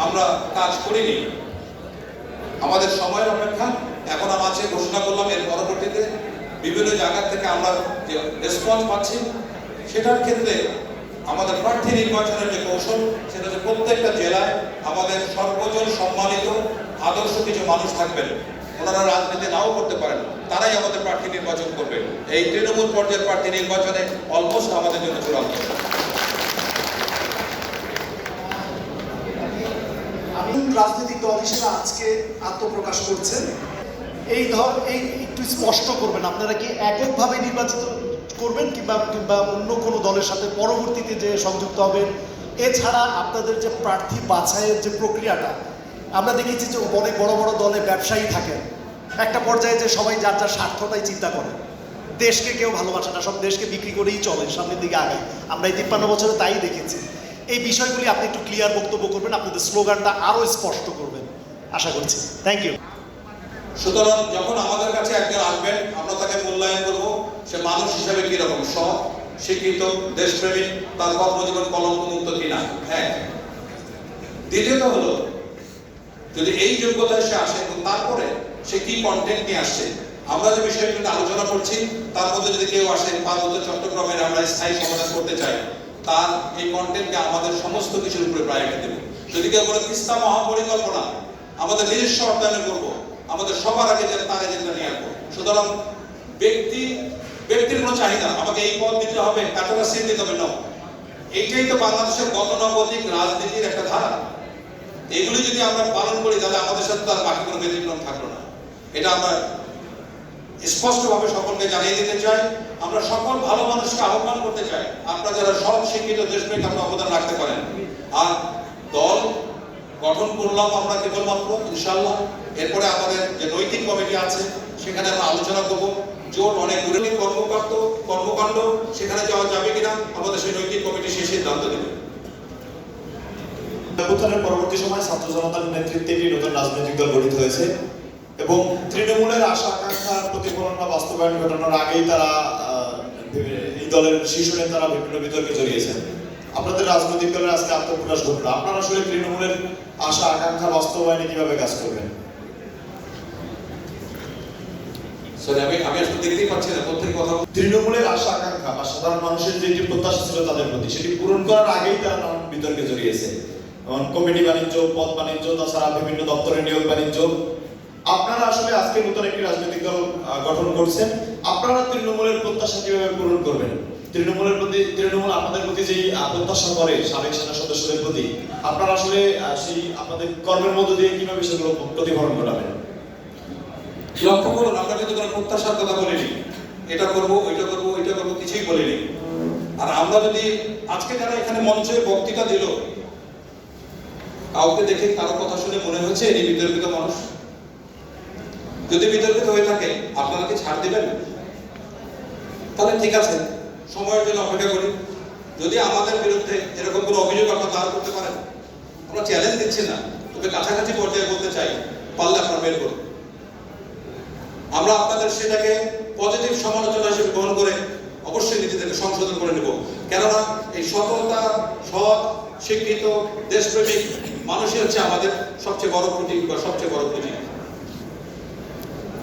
আমরা কাজ করিনি। আমাদের সময়ের অপেক্ষা এখন আছে, ঘোষণা করলাম। এর পরবর্তীতে বিভিন্ন জায়গা থেকে আমরা যে রেসপন্স পাচ্ছি, সেটার ক্ষেত্রে আমাদের প্রার্থী নির্বাচনের যে কৌশল, সেটা হচ্ছে প্রত্যেকটা জেলায় আমাদের সর্বজন সম্মানিত আদর্শ কিছু মানুষ থাকবেন। ওনারা রাজনীতি নাও করতে পারেন, তারাই আমাদের প্রার্থী নির্বাচন করবেন। এই তৃণমূল পর্যায়ের প্রার্থী নির্বাচনে অলমোস্ট আমাদের জন্য চূড়ান্ত। রাজনৈতিক দল হিসেবে আজকে আত্মপ্রকাশ করছেন, এই একটু স্পষ্ট করবেন, আপনারা কি এককভাবে নির্বাচিত করবেন কিংবা অন্য কোনো দলের সাথে পরবর্তীতে যে সংযুক্ত হবেন? এছাড়া আপনাদের যে প্রার্থী বাছাইয়ের যে প্রক্রিয়াটা, আমরা দেখেছি যে অনেক বড় বড় দলে ব্যবসায়ী থাকেন, একটা পর্যায়ে যে সবাই যার যার স্বার্থটাই চিন্তা করে, দেশকে কেউ ভালোবাসে না, সব দেশকে বিক্রি করেই চলে, সামনের দিকে আগায়। আমরা এই 53 বছরে তাই দেখেছি। এই বিষয়গুলি আপনি একটু ক্লিয়ার বক্তব্য করবেন, আপনাদের স্লোগানটা আরও স্পষ্ট করবেন, আশা করছি। Thank you. সুতরাং যখন আমাদের কাছে একজন আসবেন, আমরা তাকে মূল্যায়ন করব সে মানুষ হিসেবে কিরকম, সৎ, শিক্ষিত, দেশপ্রেমিক, তার কর্মজীবন কলঙ্কমুক্ত কিনা। হ্যাঁ, দ্বিতীয়ত হলো যদি এই যোগ্যতায় সে আসে এবং তারপরে সে কি কন্টেন্ট নিয়ে আসছে। আমরা যে বিষয়গুলো আলোচনা করছি তার মধ্যে যদি কেউ আসে পার্বত্য চট্টগ্রামের আমরা স্থায়ী সমাধান করতে চাই, তার এই কন্টেন্টকে আমাদের সমস্ত কিছুর উপরে প্রায়োরিটি দেব। যদি কেউ বলে তিস্তা মহাপরিকল্পনা আমাদের নিজস্ব অর্থায়নে করবো, আমাদের সবার আগে তার এজেন্ডা নিয়ে আসবো। সুতরাং ব্যক্তির কোনো চাহিদা আমাকে এই পদ দিতে হবে, এতটা সিট দিতে হবে না। এইটাই তো বাংলাদেশের গতানুগতিক রাজনীতির একটা ধারা। এগুলি যদি আমরা পালন করি তাহলে আমাদের সাথে তার বাকি কোনো ব্যতিক্রম থাকলো না। এটা আমরা স্পষ্টভাবে সকলকে জানিয়ে দিতে চাই। আমরা সকল ভালো মানুষকে আহ্বান করতে চাই, আপনারা যারা সৎ, শিক্ষিত, দেশপ্রেমিক, আপনারা অবদান রাখতে পারেন। আর দল গঠন করলাম আমরা কেবলমাত্র, ইনশাল্লাহ এরপরে আমাদের যে নৈতিক কমিটি আছে সেখানে আমরা আলোচনা করব। জোট অনেক দূরের কর্মকাণ্ড সেখানে যাওয়া যাবে কিনা আমাদের সেই নৈতিক কমিটি সেই সিদ্ধান্ত দেবে। অভ্যুত্থানের পরবর্তী সময় ছাত্র জনতার নেতৃত্বে একটি নতুন রাজনৈতিক দল গঠিত হয়েছে এবং তৃণমূলের আশা আকাঙ্ক্ষার প্রতিফলন বা বাস্তবায়ন ঘটানোর আগেই তারা এই দলের শীর্ষ নেতারা বিভিন্ন বিতর্কে জড়িয়েছেন। আপনাদের রাজনৈতিক দলের আজকে আত্মপ্রকাশ ঘটলো, আপনারা আসলে তৃণমূলের আশা আকাঙ্ক্ষা বাস্তবায়নে কিভাবে কাজ করবেন? আমি আসলে দেখতেই পাচ্ছি না কোথা থেকে কথা। তৃণমূলের আশা আকাঙ্ক্ষা বা সাধারণ মানুষের যে প্রত্যাশা ছিল তাদের প্রতি, সেটি পূরণ করার আগেই তারা নানান বিতর্কে জড়িয়েছে। কমিটি বাণিজ্য, পদ বাণিজ্য, তাছাড়া বিভিন্ন দপ্তরের নিয়োগ বাণিজ্য। আপনারা আসলে আজকে নতুন একটি রাজনৈতিক দল গঠন করছেন, আপনারা তৃণমূলের প্রত্যাশা কিভাবে পূরণ করবেন? তৃণমূল আপনাদের প্রতি যেই প্রত্যাশা করে সাবেক সেনা সদস্যদের প্রতি, আপনারা আসলে সেই আপনাদের কর্মের মধ্য দিয়ে কিভাবে সেগুলো প্রতিফলন ঘটাবেন? লক্ষ্য করুন, আমরা কিন্তু কোনো প্রত্যাশার কথা বলিনি, এটা করবো ওইটা করবো ওইটা করবো, কিছুই বলিনি। আর আমরা যদি আজকে যারা এখানে মঞ্চে বক্তৃতা দিল, কাউকে দেখে কারো কথা শুনে মনে হয়েছে এই বিতর্কিত মানুষ? যদি বিতর্কিত হয়ে থাকে আপনারা কি ছাড় দিবেন? তাহলে ঠিক আছে, সময়ের জন্য অপেক্ষা করি। যদি আমাদের বিরুদ্ধে এরকম কোনো অভিযোগ আপনারা দাঁড় করতে পারেন, আমরা চ্যালেঞ্জ দিচ্ছি না, তবে কাছাকাছি পর্যায়ে বলতে চাই, পারলে আপনারা বের করুন। আমরা আপনাদের সেটাকে পজিটিভ সমালোচনা হিসেবে গ্রহণ করে অবশ্যই নিজেদেরকে সংশোধন করে নেব। কেননা এই সততা, সৎ, শিক্ষিত, দেশপ্রেমিক মানুষই হচ্ছে আমাদের সবচেয়ে বড় প্রতীক বা সবচেয়ে বড় পুঁজি।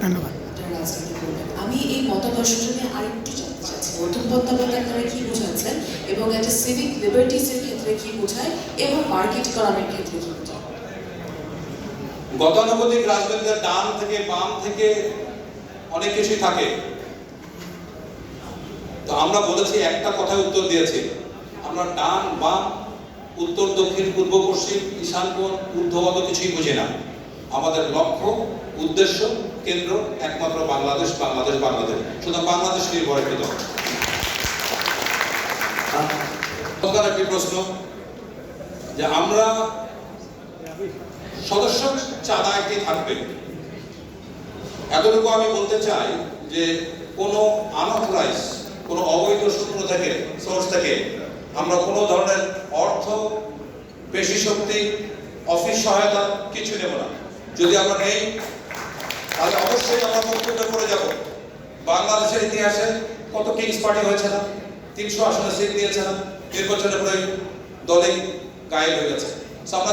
ধন্যবাদ। আমি এই মতাদর্শটা নিয়ে আরেকটু জানতে চাচ্ছি, নতুনত্ব বলতে আপনারা কি বোঝাচ্ছেন এবং একটা সিভিক লিবার্টিসের ক্ষেত্রে কি বোঝায় এবং মার্কেট ইকোনমির ক্ষেত্রে কি বোঝায়? গতানুগতিক রাজনীতিতে ডান থেকে বাম থেকে অনেক কিছুই থাকে। তো আমরা বলেছি, একটা কথায় উত্তর দিয়েছি, আমরা ডান বাম, উত্তর দক্ষিণ, পূর্ব পশ্চিম, ঈশান কোণ, ঊর্ধ্বগত কিছুই বুঝি না। আমাদের লক্ষ্য, উদ্দেশ্য, কেন্দ্র একমাত্র বাংলাদেশ, বাংলাদেশ, বাংলাদেশ। শুধু বাংলাদেশ নির্ভর একটি দল। একটি প্রশ্ন যে আমরা সদস্য চাঁদা একটি থাকবে, এতটুকু আমি বলতে চাই যে কোনো আনঅথরাইজ, কোনো অবৈধ সূত্র থেকে, সোর্স থেকে আমরা কোনো ধরনের অর্থ, পেশি শক্তি, অফিস সহায়তা কিছু নেব না। যদি আমরা নেই তাহলে অবশ্যই আমরা বক্তব্য করে যাব। বাংলাদেশের ইতিহাসে কত কিংস পার্টি হয়েছে না, 300 আসনে সিট দিয়েছে না, নির্বাচনের পরে দলেই গায়েব হয়ে গেছে।